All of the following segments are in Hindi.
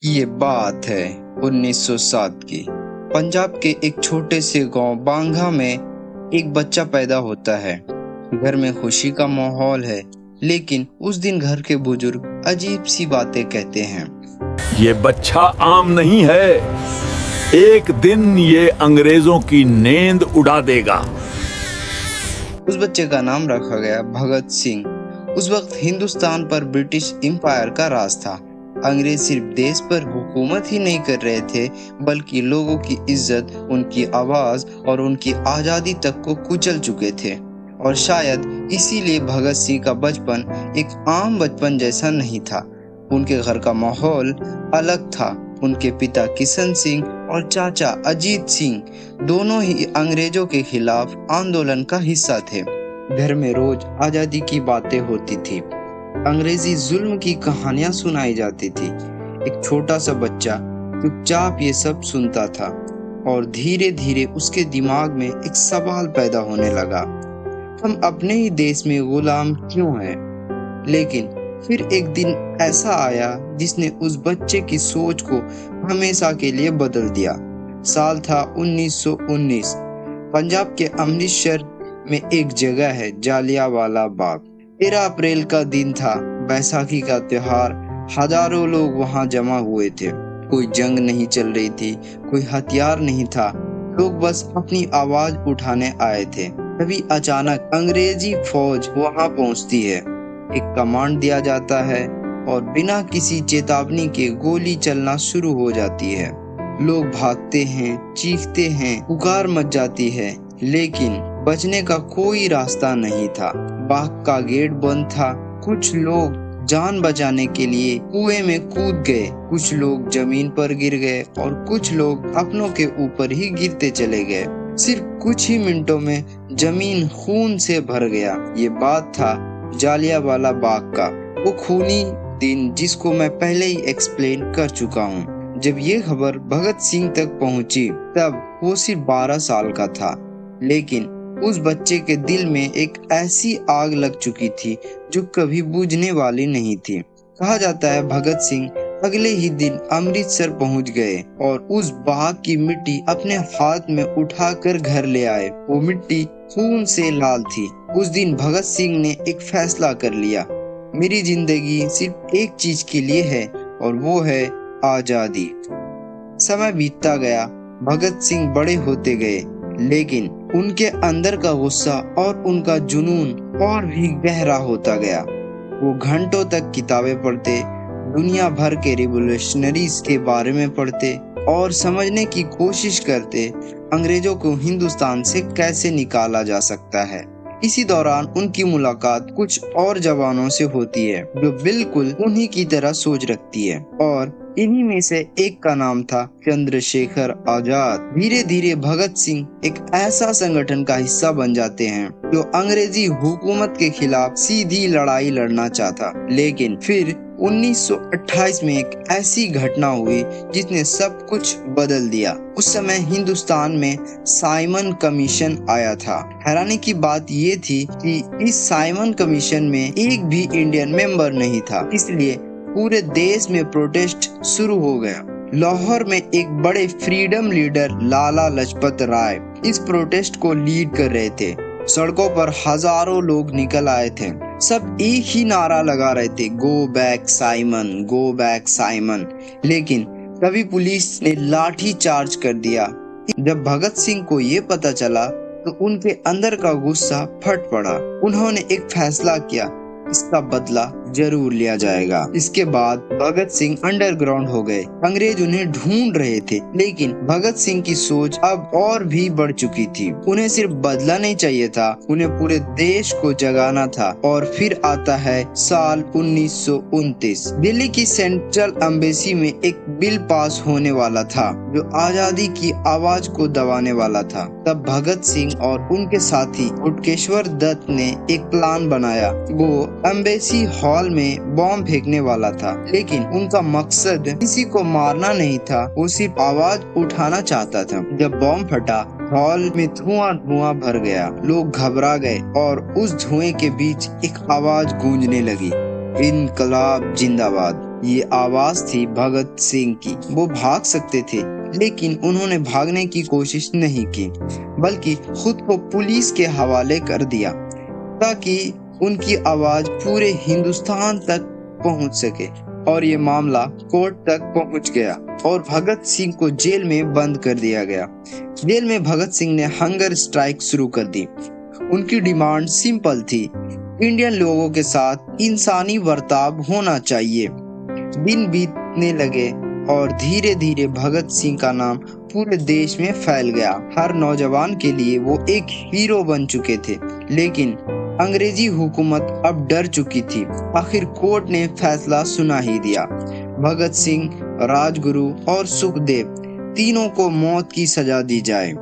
ये बात है 1907 की। पंजाब के एक छोटे से गांव बांगा में एक बच्चा पैदा होता है। घर में खुशी का माहौल है, लेकिन उस दिन घर के बुजुर्ग अजीब सी बातें कहते हैं। ये बच्चा आम नहीं है। एक दिन ये अंग्रेजों की नींद उड़ा देगा। उस बच्चे का नाम रखा गया भगत सिंह। उस वक्त हिंदुस्तान पर ब्रिटिश एम्पायर का राज था। अंग्रेज सिर्फ देश पर हुकूमत ही नहीं कर रहे थे, बल्कि लोगों की इज्जत, उनकी आवाज और उनकी आजादी तक को कुचल चुके थे। और शायद इसीलिए भगत सिंह का बचपन एक आम बचपन जैसा नहीं था। उनके घर का माहौल अलग था। उनके पिता किशन सिंह और चाचा अजीत सिंह दोनों ही अंग्रेजों के खिलाफ आंदोलन का हिस्सा थे। घर में रोज आजादी की बातें होती थी, अंग्रेजी जुल्म की कहानियां सुनाई जाती थी। एक छोटा सा बच्चा चुपचाप ये सब सुनता था और धीरे धीरे उसके दिमाग में एक सवाल पैदा होने लगा, हम अपने ही देश में गुलाम क्यों हैं? लेकिन फिर एक दिन ऐसा आया जिसने उस बच्चे की सोच को हमेशा के लिए बदल दिया। साल था 1919। पंजाब के अमृतसर में एक जगह है जालियांवाला बाग। 13 अप्रैल का दिन था, बैसाखी का त्योहार। हजारों लोग वहां जमा हुए थे। कोई जंग नहीं चल रही थी, कोई हथियार नहीं था, लोग बस अपनी आवाज उठाने आए थे। तभी अचानक अंग्रेजी फौज वहां पहुंचती है। एक कमांड दिया जाता है और बिना किसी चेतावनी के गोली चलना शुरू हो जाती है। लोग भागते हैं, चीखते हैं, पुकार मच जाती है, लेकिन बचने का कोई रास्ता नहीं था। बाग का गेट बंद था। कुछ लोग जान बचाने के लिए कुएं में कूद गए, कुछ लोग जमीन पर गिर गए और कुछ लोग अपनों के ऊपर ही गिरते चले गए। सिर्फ कुछ ही मिनटों में जमीन खून से भर गया। ये बात था जालियांवाला बाग का वो खूनी दिन जिसको मैं पहले ही एक्सप्लेन कर चुका हूँ। जब ये खबर भगत सिंह तक पहुंची तब वो सिर्फ 12 साल का था, लेकिन उस बच्चे के दिल में एक ऐसी आग लग चुकी थी जो कभी बुझने वाली नहीं थी। कहा जाता है भगत सिंह अगले ही दिन अमृतसर पहुंच गए और उस बाग की मिट्टी अपने हाथ में उठाकर घर ले आए। वो मिट्टी खून से लाल थी। उस दिन भगत सिंह ने एक फैसला कर लिया, मेरी जिंदगी सिर्फ एक चीज के लिए है और वो है आजादी। समय बीतता गया, भगत सिंह बड़े होते गए, लेकिन उनके अंदर का गुस्सा और उनका जुनून और भी गहरा होता गया। वो घंटों तक किताबें पढ़ते, दुनिया भर के रिवॉल्यूशनरीज के बारे में पढ़ते और समझने की कोशिश करते अंग्रेजों को हिंदुस्तान से कैसे निकाला जा सकता है। इसी दौरान उनकी मुलाकात कुछ और जवानों से होती है जो बिल्कुल उन्हीं की तरह सोच रखती है, और इन्हीं में से एक का नाम था चंद्रशेखर आजाद। धीरे धीरे भगत सिंह एक ऐसा संगठन का हिस्सा बन जाते हैं जो अंग्रेजी हुकूमत के खिलाफ सीधी लड़ाई लड़ना चाहता। लेकिन फिर 1928 में एक ऐसी घटना हुई जिसने सब कुछ बदल दिया। उस समय हिंदुस्तान में साइमन कमीशन आया था। हैरानी की बात ये थी कि इस साइमन कमीशन में एक भी इंडियन मेंबर नहीं था, इसलिए पूरे देश में प्रोटेस्ट शुरू हो गया। लाहौर में एक बड़े फ्रीडम लीडर लाला लाजपत राय इस प्रोटेस्ट को लीड कर रहे थे। सड़कों पर हजारों लोग निकल आए थे। सब एक ही नारा लगा रहे थे, go back Simon, go back Simon. लेकिन तभी पुलिस ने लाठी चार्ज कर दिया। जब भगत सिंह को ये पता चला तो उनके अंदर का गुस्सा फट पड़ा। उन्होंने एक फैसला किया, इसका बदला जरूर लिया जाएगा। इसके बाद भगत सिंह अंडरग्राउंड हो गए। अंग्रेज उन्हें ढूंढ रहे थे, लेकिन भगत सिंह की सोच अब और भी बढ़ चुकी थी। उन्हें सिर्फ बदला नहीं चाहिए था, उन्हें पूरे देश को जगाना था। और फिर आता है साल 1929। दिल्ली की सेंट्रल एम्बेसी में एक बिल पास होने वाला था जो आजादी की आवाज को दबाने वाला था। तब भगत सिंह और उनके साथी हुटकेश्वर दत्त ने एक प्लान बनाया। वो एम्बेसी हॉल में बॉम्ब फेंकने वाला था, लेकिन उनका मकसद किसी को मारना नहीं था, वो सिर्फ आवाज उठाना चाहता था। जब बॉम्ब फटा, हॉल में धुआं भर गया। लोग घबरा गए और उस धुएं के बीच एक आवाज गूंजने लगी, इनकलाब जिंदाबाद। ये आवाज थी भगत सिंह की। वो भाग सकते थे, लेकिन उन्होंने भागने की कोशिश नहीं की, बल्कि खुद को पुलिस के हवाले कर दिया ताकि उनकी आवाज पूरे हिंदुस्तान तक पहुंच सके। और ये मामला कोर्ट तक पहुंच गया और भगत सिंह को जेल में बंद कर दिया गया। जेल में भगत सिंह ने हंगर स्ट्राइक शुरू कर दी। उनकी डिमांड सिंपल थी, इंडियन लोगों के साथ इंसानी बर्ताव होना चाहिए। दिन बीतने लगे और धीरे धीरे भगत सिंह का नाम पूरे देश में फैल गया। हर नौजवान के लिए वो एक हीरो बन चुके थे, लेकिन अंग्रेजी हुकूमत अब डर चुकी थी। आखिर कोर्ट ने फैसला सुना ही दिया। भगत सिंह, राजगुरु और सुखदेव तीनों को मौत की सजा दी जाए।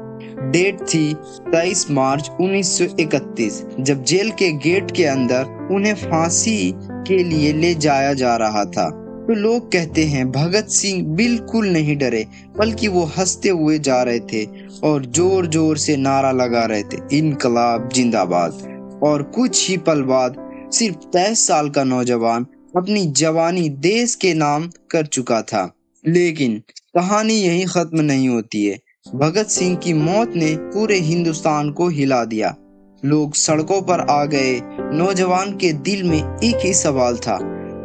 डेट थी 23 मार्च 1931, जब जेल के गेट के अंदर उन्हें फांसी के लिए ले जाया जा रहा था। तो लोग कहते हैं भगत सिंह बिल्कुल नहीं डरे, बल्कि वो हंसते हुए जा रहे थे और जोर जोर से नारा लगा रहे थे, इनकलाब जिंदाबाद। और कुछ ही पल बाद सिर्फ 23 साल का नौजवान अपनी जवानी देश के नाम कर चुका था। लेकिन कहानी यहीं खत्म नहीं होती है। भगत सिंह की मौत ने पूरे हिंदुस्तान को हिला दिया। लोग सड़कों पर आ गए। नौजवान के दिल में एक ही सवाल था,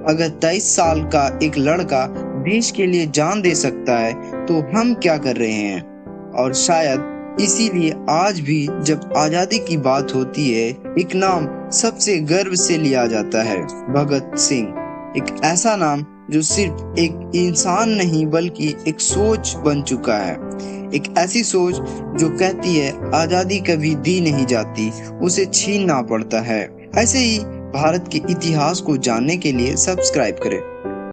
अगर 23 साल का एक लड़का देश के लिए जान दे सकता है तो हम क्या कर रहे हैं। और शायद इसीलिए आज भी जब आजादी की बात होती है, एक नाम सबसे गर्व से लिया जाता है, भगत सिंह। एक ऐसा नाम जो सिर्फ एक इंसान नहीं बल्कि एक सोच बन चुका है। एक ऐसी सोच जो कहती है आजादी कभी दी नहीं जाती, उसे छीनना पड़ता है। ऐसे ही भारत के इतिहास को जानने के लिए सब्सक्राइब करें।